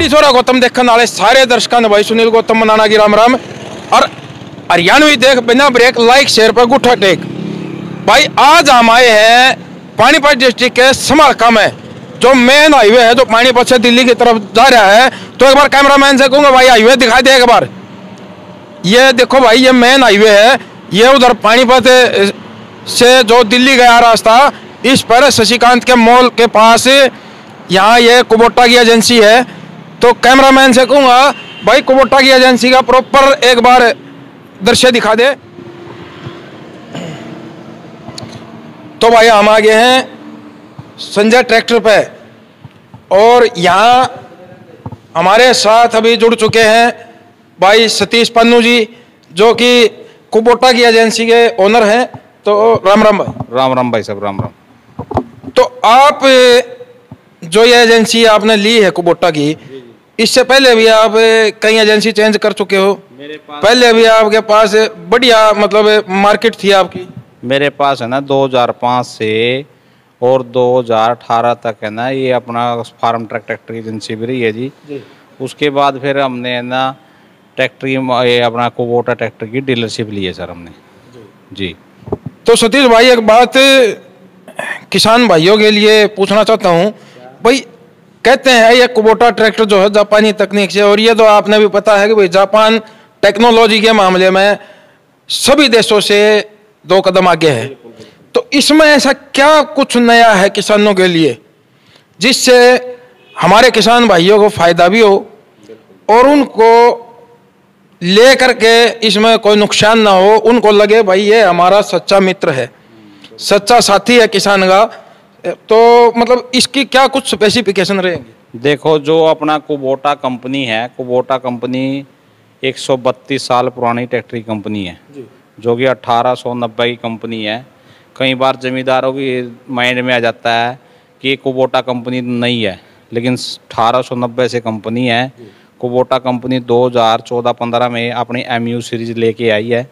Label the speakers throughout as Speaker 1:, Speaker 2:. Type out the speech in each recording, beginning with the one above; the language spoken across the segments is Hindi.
Speaker 1: टीवी छोरा गौतम देखने वाले सारे दर्शकों ने भाई सुनील गौतम मनाना की राम राम। और हरियाणवी देख बिना ब्रेक लाइक शेयर पर गुठा टेक। भाई आज हम आए हैं पानीपत डिस्ट्रिक्ट के समालका में, जो मेन हाईवे है जो पानीपत से दिल्ली की तरफ जा रहा है। तो एक बार कैमरामैन से कहूंगा भाई हाईवे दिखा दे एक बार। ये देखो भाई ये मेन हाईवे है, ये उधर पानीपत से जो दिल्ली गया रास्ता, इस पर शशिकांत के मॉल के पास यहाँ ये कुबोटा की एजेंसी है। तो कैमरामैन से कहूँगा भाई कुबोटा की एजेंसी का प्रॉपर एक बार दृश्य दिखा दे। तो भाई हम आ गए हैं संजय ट्रैक्टर पे, और यहाँ हमारे साथ अभी जुड़ चुके हैं भाई सतीश पन्नू जी, जो कि कुबोटा की एजेंसी के ओनर हैं। तो राम राम भाई।
Speaker 2: राम राम भाई साहब, राम राम।
Speaker 1: तो आप जो ये एजेंसी आपने ली है कुबोटा की, इससे पहले भी आप कई एजेंसी चेंज कर चुके हो?
Speaker 2: मेरे पास
Speaker 1: पहले भी आपके पास बढ़िया मतलब मार्केट थी आपकी?
Speaker 2: मेरे पास है ना 2005 से और 2018 तक है ना ये अपना फार्म ट्रक ट्रैक्टर की एजेंसी भी रही है जी। उसके बाद फिर हमने है ना ट्रैक्टर ये अपना कुबोटा ट्रैक्टर की डीलरशिप ली है सर हमने जी।
Speaker 1: तो सतीश भाई एक बात किसान भाइयों के लिए पूछना चाहता हूँ भाई, कहते हैं ये कुबोटा ट्रैक्टर जो है जापानी तकनीक से, और ये तो आपने भी पता है कि भाई जापान टेक्नोलॉजी के मामले में सभी देशों से 2 कदम आगे है। तो इसमें ऐसा क्या कुछ नया है किसानों के लिए जिससे हमारे किसान भाइयों को फायदा भी हो और उनको ले करके इसमें कोई नुकसान ना हो, उनको लगे भाई ये हमारा सच्चा मित्र है, सच्चा साथी है किसान का। तो मतलब इसकी क्या कुछ स्पेसिफिकेशन रहेंगे?
Speaker 2: देखो जो अपना कुबोटा कंपनी है, कुबोटा कंपनी 132 साल पुरानी ट्रैक्टर की कंपनी है जो कि 1890 की कंपनी है। कई बार जमींदारों की माइंड में आ जाता है कि ये कुबोटा कंपनी नहीं है, लेकिन 1890 से कंपनी है। कुबोटा कंपनी 2014-15 में अपनी MU सीरीज लेके आई है,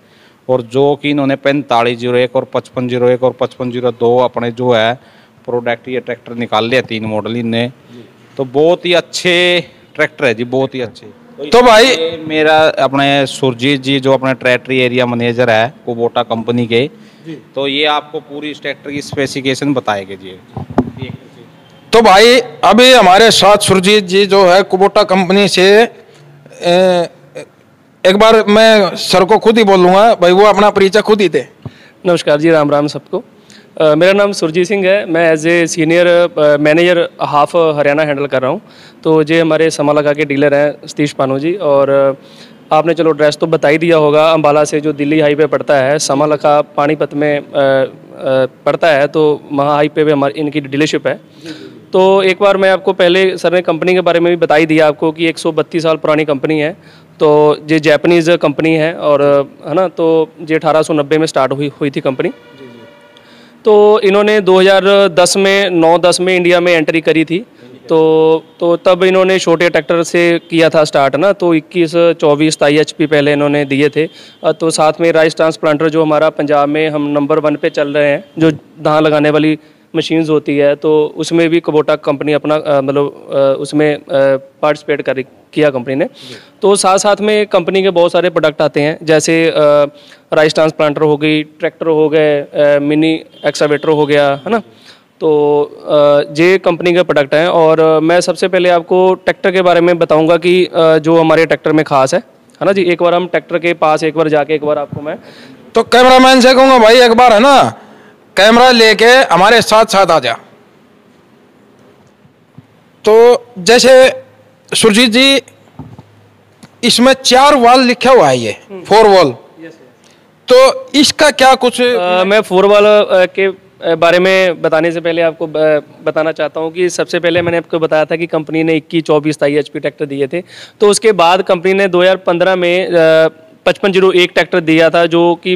Speaker 2: और जो कि इन्होंने 4501 और 5501 और 5502 अपने जो है प्रोडक्ट ये ट्रैक्टर निकाल लिया, 3 मॉडल इनने। तो बहुत ही अच्छे ट्रैक्टर है जी, बहुत ही अच्छे।
Speaker 1: तो भाई
Speaker 2: मेरा अपने सुरजीत जी जो अपने ट्रैक्टरी एरिया मैनेजर है कुबोटा कंपनी के, तो ये आपको पूरी इस ट्रैक्टर की स्पेसिफिकेशन बताएंगे जी।
Speaker 1: तो भाई अभी हमारे साथ सुरजीत जी जो है कुबोटा कंपनी से, एक बार मैं सर को खुद ही बोलूँगा भाई, वो अपना परिचय खुद ही दे।
Speaker 3: नमस्कार जी, राम राम सबको। मेरा नाम सुरजीत सिंह है। मैं as a senior manager half Haryana handle कर रहा हूँ। तो ये हमारे समालका के डीलर हैं सतीश पानू जी, और आपने चलो एड्रेस तो बता ही दिया होगा। अम्बाला से जो दिल्ली हाईवे पड़ता है, समालका पानीपत में पड़ता है, तो वहाँ हाईवे पे हमारी इनकी डीलरशिप है। तो एक बार मैं आपको पहले सर ने कंपनी के बारे में भी बता ही दिया आपको कि 132 साल पुरानी कंपनी है। तो ये जापानीज़ कंपनी है, और है ना, तो ये 1890 में स्टार्ट हुई थी कंपनी। तो इन्होंने 2010 में 9-10 में इंडिया में एंट्री करी थी। तो तब इन्होंने छोटे ट्रैक्टर से किया था स्टार्ट ना, तो 21-24 HP पहले इन्होंने दिए थे। तो साथ में राइस ट्रांसप्लांटर जो हमारा पंजाब में हम नंबर 1 पे चल रहे हैं, जो धान लगाने वाली मशीन्स होती है, तो उसमें भी कुबोटा कंपनी अपना मतलब उसमें पार्टिसिपेट किया कंपनी ने। तो साथ साथ में कंपनी के बहुत सारे प्रोडक्ट आते हैं, जैसे राइस ट्रांसप्लांटर हो गई, ट्रैक्टर हो गए, मिनी एक्सकावेटर हो गया, है ना। तो ये कंपनी के प्रोडक्ट हैं। और मैं सबसे पहले आपको ट्रैक्टर के बारे में बताऊंगा कि जो हमारे ट्रैक्टर में खास है ना जी। एक बार हम ट्रैक्टर के पास एक बार जाके एक बार आपको मैं
Speaker 1: तो कैमरामैन से कहूँगा भाई एक बार है ना कैमरा लेके हमारे साथ साथ आ जा। तो जैसे सुरजीत जी इसमें 4 वॉल लिखा हुआ है, ये 4 वॉल, तो इसका क्या कुछ
Speaker 3: मैं 4 वॉल के बारे में बताने से पहले आपको बताना चाहता हूं कि सबसे पहले मैंने आपको बताया था कि कंपनी ने 21-24 HP ट्रैक्टर दिए थे। तो उसके बाद कंपनी ने 2015 में 5501 ट्रैक्टर दिया था, जो कि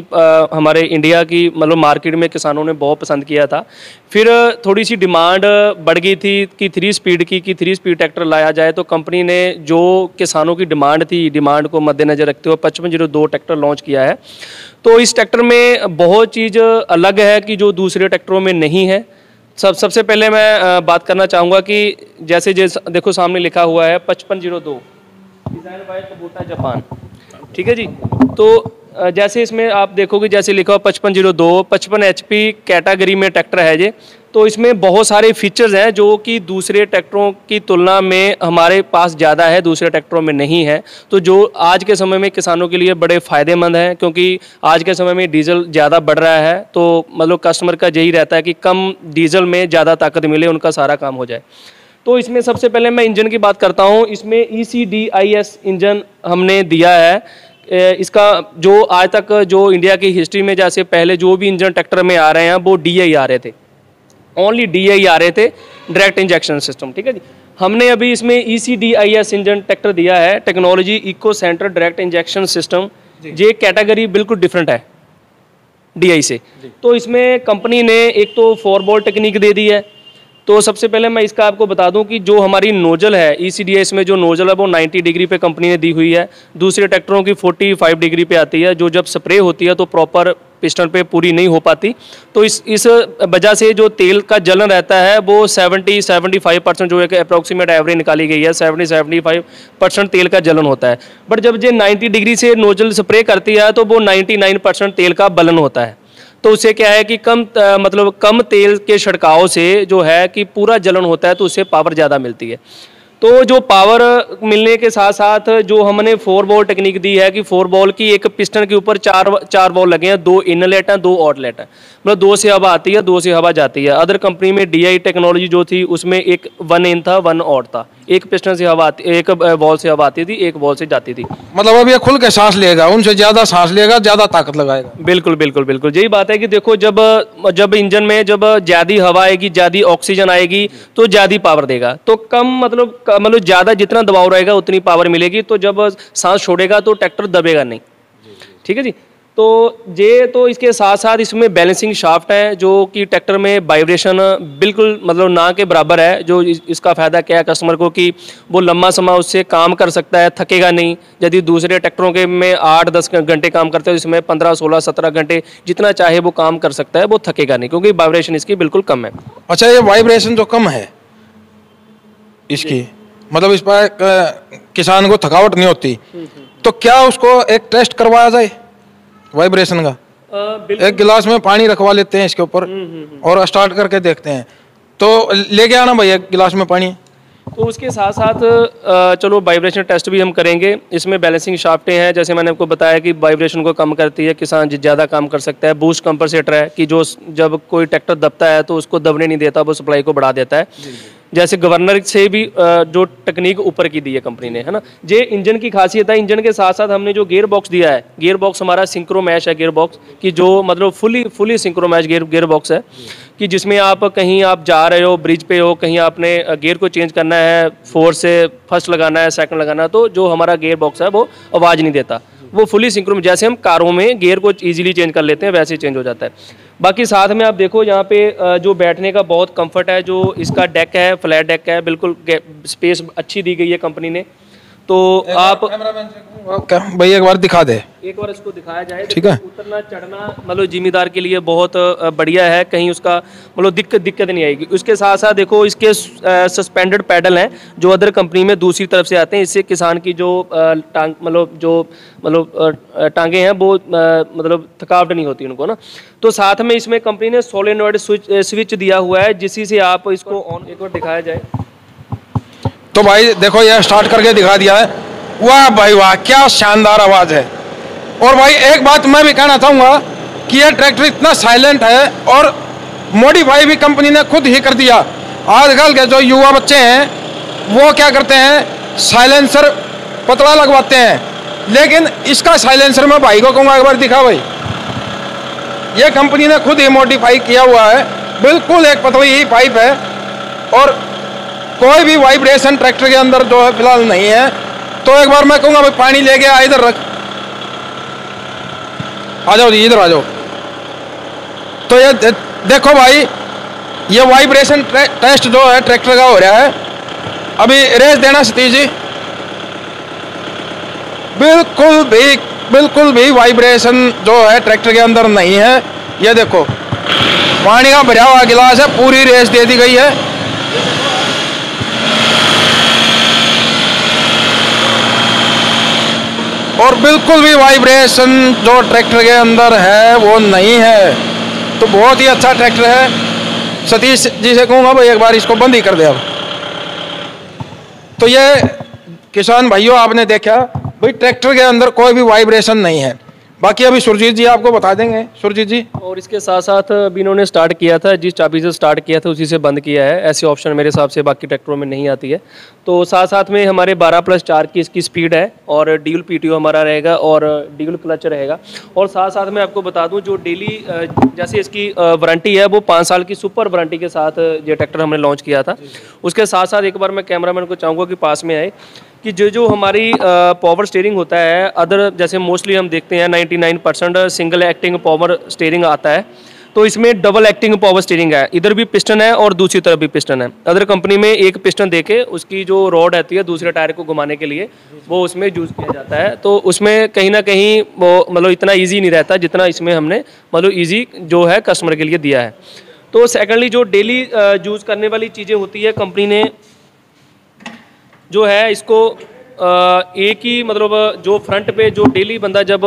Speaker 3: हमारे इंडिया की मतलब मार्केट में किसानों ने बहुत पसंद किया था। फिर थोड़ी सी डिमांड बढ़ गई थी कि 3 स्पीड की 3 स्पीड ट्रैक्टर लाया जाए। तो कंपनी ने जो किसानों की डिमांड थी, डिमांड को मद्देनज़र रखते हुए 5502 ट्रैक्टर लॉन्च किया है। तो इस ट्रैक्टर में बहुत चीज़ अलग है कि जो दूसरे ट्रैक्टरों में नहीं है। सबसे पहले मैं बात करना चाहूँगा कि जैसे देखो सामने लिखा हुआ है 5502 डिज़ाइन बाय कुबोटा जापान, ठीक है जी। तो जैसे इसमें आप देखोगे जैसे लिखा हुआ 5502 55 HP कैटेगरी में ट्रैक्टर है ये। तो इसमें बहुत सारे फीचर्स हैं जो कि दूसरे ट्रैक्टरों की तुलना में हमारे पास ज़्यादा है, दूसरे ट्रैक्टरों में नहीं है। तो जो आज के समय में किसानों के लिए बड़े फ़ायदेमंद हैं, क्योंकि आज के समय में डीजल ज़्यादा बढ़ रहा है। तो मतलब कस्टमर का यही रहता है कि कम डीजल में ज़्यादा ताकत मिले, उनका सारा काम हो जाए। तो इसमें सबसे पहले मैं इंजन की बात करता हूँ। इसमें ECDIS इंजन हमने दिया है। इसका जो आज तक जो इंडिया की हिस्ट्री में जैसे पहले जो भी इंजन ट्रैक्टर में आ रहे हैं वो DI आ रहे थे, ओनली DI आ रहे थे, डायरेक्ट इंजेक्शन सिस्टम, ठीक है जी। हमने अभी इसमें ECDIS इंजन ट्रैक्टर दिया है, technology eco centre direct injection system. ये कैटेगरी बिल्कुल डिफरेंट है DI से। तो इसमें कंपनी ने एक तो 4 बॉल टेक्निक दे दी है। तो सबसे पहले मैं इसका आपको बता दूं कि जो हमारी नोजल है ECDIS में जो नोजल है वो 90 डिग्री पे कंपनी ने दी हुई है। दूसरे ट्रैक्टरों की 45 डिग्री पे आती है, जो जब स्प्रे होती है तो प्रॉपर पिस्टन पे पूरी नहीं हो पाती। तो इस वजह से जो तेल का जलन रहता है वो 70-75% जो एक अप्रॉक्सीमेट एवरेज निकाली गई है, 70-75% तेल का जलन होता है। बट जब ये 90 डिग्री से नोजल स्प्रे करती है तो वो 99% तेल का बलन होता है। तो उससे क्या है कि कम तेल के छिड़काव से जो है कि पूरा जलन होता है, तो उससे पावर ज़्यादा मिलती है। तो जो पावर मिलने के साथ साथ जो हमने 4 बॉल टेक्निक दी है कि 4 बॉल की एक पिस्टन के ऊपर चार बॉल लगे हैं, 2 इनलेट हैं 2 आउटलेट हैं, मतलब 2 से हवा आती है 2 से हवा जाती है। अदर कंपनी में DI टेक्नोलॉजी जो थी उसमें एक 1 इन था 1 आउट था, एक पिस्टन से हवा आती, एक बॉल से हवा आती थी, एक बॉल से जाती थी।
Speaker 1: मतलब अब ये खुल के सांस लेगा, उनसे ज्यादा सांस लेगा, ज्यादा ताकत लगाएगा।
Speaker 3: बिल्कुल बिल्कुल बिल्कुल यही बात है कि देखो जब इंजन में जब ज्यादा हवा आएगी, ज्यादा ऑक्सीजन आएगी तो ज्यादा पावर देगा। तो कम मतलब ज्यादा जितना दबाव रहेगा उतनी पावर मिलेगी। तो जब सांस छोड़ेगा तो ट्रैक्टर दबेगा नहीं, ठीक है जी। तो इसके साथ साथ इसमें बैलेंसिंग शाफ्ट है जो कि ट्रैक्टर में वाइब्रेशन बिल्कुल मतलब ना के बराबर है। जो इसका फ़ायदा क्या है कस्टमर को कि वो लंबा समय उससे काम कर सकता है, थकेगा नहीं। यदि दूसरे ट्रैक्टरों के में 8-10 घंटे काम करते हैं, इसमें 15-16-17 घंटे जितना चाहे वो काम कर सकता है, वो थकेगा नहीं क्योंकि वाइब्रेशन इसकी बिल्कुल कम है।
Speaker 1: अच्छा, ये वाइब्रेशन जो कम है इसकी, मतलब इस पर किसान को थकावट नहीं होती, तो क्या उसको एक टेस्ट करवाया जाए वाइब्रेशन का? एक गिलास में पानी रखवा लेते हैं इसके ऊपर और स्टार्ट करके देखते हैं। तो लेके आना भैया गिलास में पानी।
Speaker 3: तो उसके साथ साथ चलो वाइब्रेशन टेस्ट भी हम करेंगे। इसमें बैलेंसिंग शाफ्टें हैं, जैसे मैंने आपको बताया कि वाइब्रेशन को कम करती है, किसान ज़्यादा काम कर सकता है। बूस्ट कंपनसेटर है कि जो जब कोई ट्रैक्टर दबता है तो उसको दबने नहीं देता, वो सप्लाई को बढ़ा देता है। जैसे गवर्नर से भी जो टेक्निक ऊपर की दी है कंपनी ने, है ना। ये इंजन की खासियत है। इंजन के साथ साथ हमने जो गियर बॉक्स दिया है, गियर बॉक्स हमारा सिंक्रो मैश है गियर बॉक्स कि जो मतलब fully synchromesh gearbox है कि जिसमें आप कहीं आप जा रहे हो, ब्रिज पे हो, कहीं आपने गियर को चेंज करना है, 4 से फर्स्ट लगाना है, सेकंड लगाना है, तो जो हमारा गियर बॉक्स है वो आवाज़ नहीं देता, वो फुली सिंक्रो। जैसे हम कारों में गियर को ईजिली चेंज कर लेते हैं वैसे चेंज हो जाता है। बाकी साथ में आप देखो यहाँ पे जो बैठने का बहुत कंफर्ट है, जो इसका डेक है फ्लैट डेक है, बिल्कुल स्पेस अच्छी दी गई है कंपनी ने। तो आप
Speaker 1: भैया एक बार दिखा दे,
Speaker 3: एक बार इसको दिखाया जाए,
Speaker 1: ठीक है।
Speaker 3: उतरना चढ़ना मतलब जिम्मेदार के लिए बहुत बढ़िया है, कहीं उसका मतलब दिक्कत नहीं आएगी। उसके साथ साथ देखो इसके सस्पेंडेड पैडल हैं जो अदर कंपनी में दूसरी तरफ से आते हैं। इससे किसान की जो टांगे हैं वो मतलब थकावट नहीं होती उनको ना। तो साथ में इसमें कंपनी ने सोलेनॉइड स्विच दिया हुआ है, जिसी से आप इसको ऑन, एक बार दिखाया जाए
Speaker 1: तो भाई देखो ये स्टार्ट करके दिखा दिया है। वाह भाई वाह, क्या शानदार आवाज़ है। और भाई एक बात मैं भी कहना चाहूँगा कि ये ट्रैक्टर इतना साइलेंट है और मॉडिफाई भी कंपनी ने खुद ही कर दिया। आजकल के जो युवा बच्चे हैं वो क्या करते हैं, साइलेंसर पतला लगवाते हैं, लेकिन इसका साइलेंसर मैं भाई को कहूँगा एक बार दिखा भाई। ये कंपनी ने खुद ही मॉडिफाई किया हुआ है, बिल्कुल एक पतली ही पाइप है और कोई भी वाइब्रेशन ट्रैक्टर के अंदर जो है फिलहाल नहीं है। तो एक बार मैं कहूँगा भाई पानी लेके आ, इधर रख, आ जाओ जी, इधर आ जाओ। तो ये देखो भाई, ये वाइब्रेशन टेस्ट जो है ट्रैक्टर का हो रहा है। अभी रेस देना सतीश जी, बिल्कुल भी वाइब्रेशन जो है ट्रैक्टर के अंदर नहीं है। ये देखो पानी का भरा हुआ गिलास है, पूरी रेस दे दी गई है। और बिल्कुल भी वाइब्रेशन जो ट्रैक्टर के अंदर है वो नहीं है। तो बहुत ही अच्छा ट्रैक्टर है। सतीश जी से कहूँगा भाई एक बार इसको बंद ही कर दे अब। तो ये किसान भाइयों आपने देखा भाई ट्रैक्टर के अंदर कोई भी वाइब्रेशन नहीं है। बाकी अभी सुरजीत जी आपको बता देंगे। सुरजीत जी।
Speaker 3: और इसके साथ साथ अभी इन्होंने स्टार्ट किया था, जिस चाबी से स्टार्ट किया था उसी से बंद किया है। ऐसे ऑप्शन मेरे हिसाब से बाकी ट्रैक्टरों में नहीं आती है। तो साथ साथ में हमारे 12+4 की इसकी स्पीड है और ड्यूल पीटीओ हमारा रहेगा और ड्यूल क्लच रहेगा। और साथ साथ मैं आपको बता दूं जो डेली जैसे इसकी वारंटी है वो 5 साल की सुपर वारंटी के साथ ये ट्रैक्टर हमने लॉन्च किया था। उसके साथ साथ एक बार मैं कैमरामैन को चाहूँगा कि पास में आए कि जो हमारी पावर स्टीयरिंग होता है, अदर जैसे मोस्टली हम देखते हैं 99% सिंगल एक्टिंग पावर स्टीयरिंग आता है, तो इसमें डबल एक्टिंग पावर स्टीयरिंग है। इधर भी पिस्टन है और दूसरी तरफ भी पिस्टन है। अदर कंपनी में एक पिस्टन देके उसकी जो रॉड आती है दूसरे टायर को घुमाने के लिए वो उसमें यूज़ किया जाता है। तो उसमें कहीं ना कहीं वो मतलब इतना ईजी नहीं रहता जितना इसमें हमने मतलब ईजी जो है कस्टमर के लिए दिया है। तो सेकेंडली जो डेली यूज़ करने वाली चीज़ें होती है, कंपनी ने जो है इसको एक ही मतलब जो फ्रंट पे जो डेली बंदा जब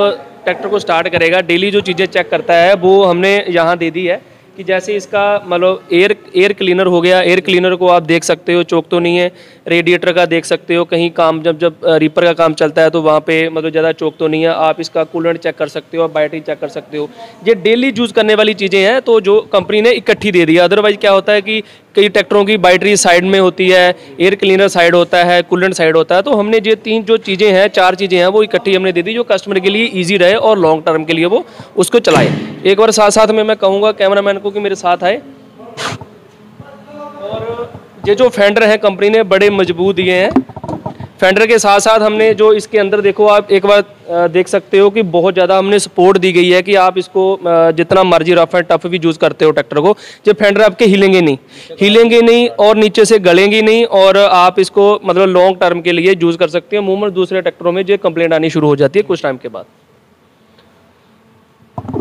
Speaker 3: ट्रैक्टर को स्टार्ट करेगा डेली जो चीज़ें चेक करता है वो हमने यहाँ दे दी है कि जैसे इसका मतलब एयर क्लीनर हो गया। एयर क्लीनर को आप देख सकते हो, चोक तो नहीं है। रेडिएटर का देख सकते हो, कहीं काम जब रीपर का काम चलता है तो वहाँ पे मतलब ज़्यादा चोक तो नहीं है। आप इसका कूलेंट चेक कर सकते हो, बैटरी चेक कर सकते हो। ये डेली यूज़ करने वाली चीज़ें हैं तो जो कंपनी ने इकट्ठी दे दी है। अदरवाइज क्या होता है कि कई ट्रैक्टरों की बैटरी साइड में होती है, एयर क्लीनर साइड होता है, कूलेंट साइड होता है। तो हमने ये 3 जो चीज़ें हैं 4 चीज़ें हैं वो इकट्ठी हमने दे दी जो कस्टमर के लिए ईजी रहे और लॉन्ग टर्म के लिए वो उसको चलाए। एक बार साथ साथ में मैं कहूँगा कैमरामैन को कि मेरे साथ आए। और ये जो फेंडर है कंपनी ने बड़े मजबूत दिए हैं। फेंडर के साथ साथ हमने जो इसके अंदर देखो आप एक बार देख सकते हो कि बहुत ज़्यादा हमने सपोर्ट दी गई है कि आप इसको जितना मर्जी रफ एंड टफ भी यूज़ करते हो ट्रैक्टर को, जो फेंडर आपके हिलेंगे नहीं और नीचे से गलेंगे नहीं और आप इसको मतलब लॉन्ग टर्म के लिए यूज़ कर सकते हैं। अमूमन दूसरे ट्रैक्टरों में जो कंप्लेंट आनी शुरू हो जाती है कुछ टाइम के बाद।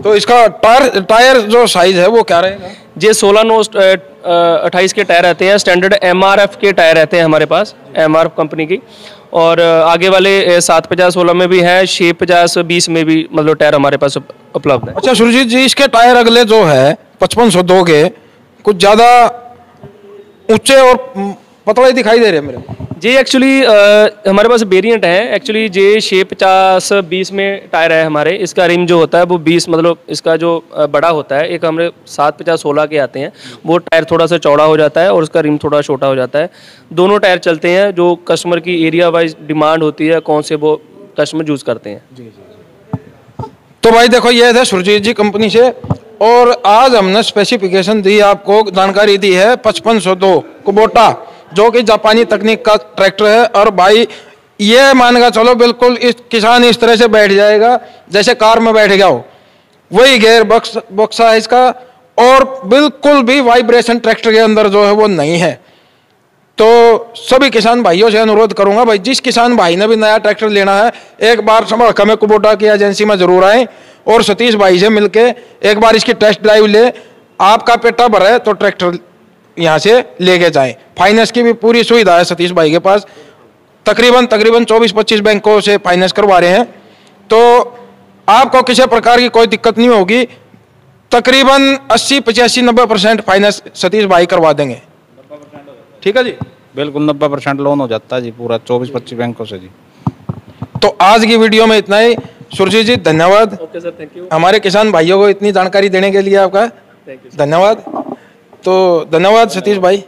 Speaker 1: तो इसका टायर जो साइज है वो क्या रहेगा?
Speaker 3: ये 16/9/28 के टायर रहते हैं। स्टैंडर्ड MRF के टायर रहते हैं हमारे पास, MRF कंपनी की। और आगे वाले 750/16 में भी है, 650/20 में भी मतलब टायर हमारे पास उपलब्ध है।
Speaker 1: अच्छा सुरजीत जी, इसके टायर अगले जो है 5502 के कुछ ज़्यादा ऊंचे और पतले दिखाई दे रहे हैं मेरे को।
Speaker 3: जी एक्चुअली हमारे पास वेरिएंट है। एक्चुअली जे 650/20 में टायर है हमारे। इसका रिम जो होता है वो 20 मतलब इसका जो बड़ा होता है। एक हमारे 750/16 के आते हैं, वो टायर थोड़ा सा चौड़ा हो जाता है और उसका रिम थोड़ा छोटा हो जाता है। दोनों टायर चलते हैं, जो कस्टमर की एरिया वाइज डिमांड होती है कौन से वो कस्टमर यूज़ करते हैं।
Speaker 1: तो भाई देखो ये थे सुरजीत जी कंपनी से, और आज हमने स्पेसिफिकेशन दी, आपको जानकारी दी है 5502 कुबोटा जो कि जापानी तकनीक का ट्रैक्टर है। और भाई ये मान का चलो बिल्कुल इस किसान इस तरह से बैठ जाएगा जैसे कार में बैठ गया हो, वही गेयर बक्सा है इसका। और बिल्कुल भी वाइब्रेशन ट्रैक्टर के अंदर जो है वो नहीं है। तो सभी किसान भाइयों से अनुरोध करूंगा भाई, जिस किसान भाई ने भी नया ट्रैक्टर लेना है एक बार समरखा में कुबोटा की एजेंसी में जरूर आए और सतीश भाई से मिलके एक बार इसकी टेस्ट ड्राइव ले। आपका पेटा भरे तो ट्रैक्टर यहाँ से लेके जाएं। फाइनेंस की भी पूरी सुविधा है सतीश भाई के पास। तकरीबन 24-25 बैंकों से फाइनेंस करवा रहे हैं, तो आपको किसी प्रकार की कोई दिक्कत नहीं होगी। तकरीबन 80-85-90% फाइनेंस सतीश भाई करवा देंगे। ठीक है जी,
Speaker 2: बिल्कुल 90% लोन हो जाता है जी पूरा 24-25 बैंकों से जी।
Speaker 1: तो आज की वीडियो में इतना ही। सुरजीत जी धन्यवाद।
Speaker 3: Okay sir, thank you.
Speaker 1: हमारे किसान भाइयों को इतनी जानकारी देने के लिए आपका धन्यवाद। तो धन्यवाद सतीश भाई।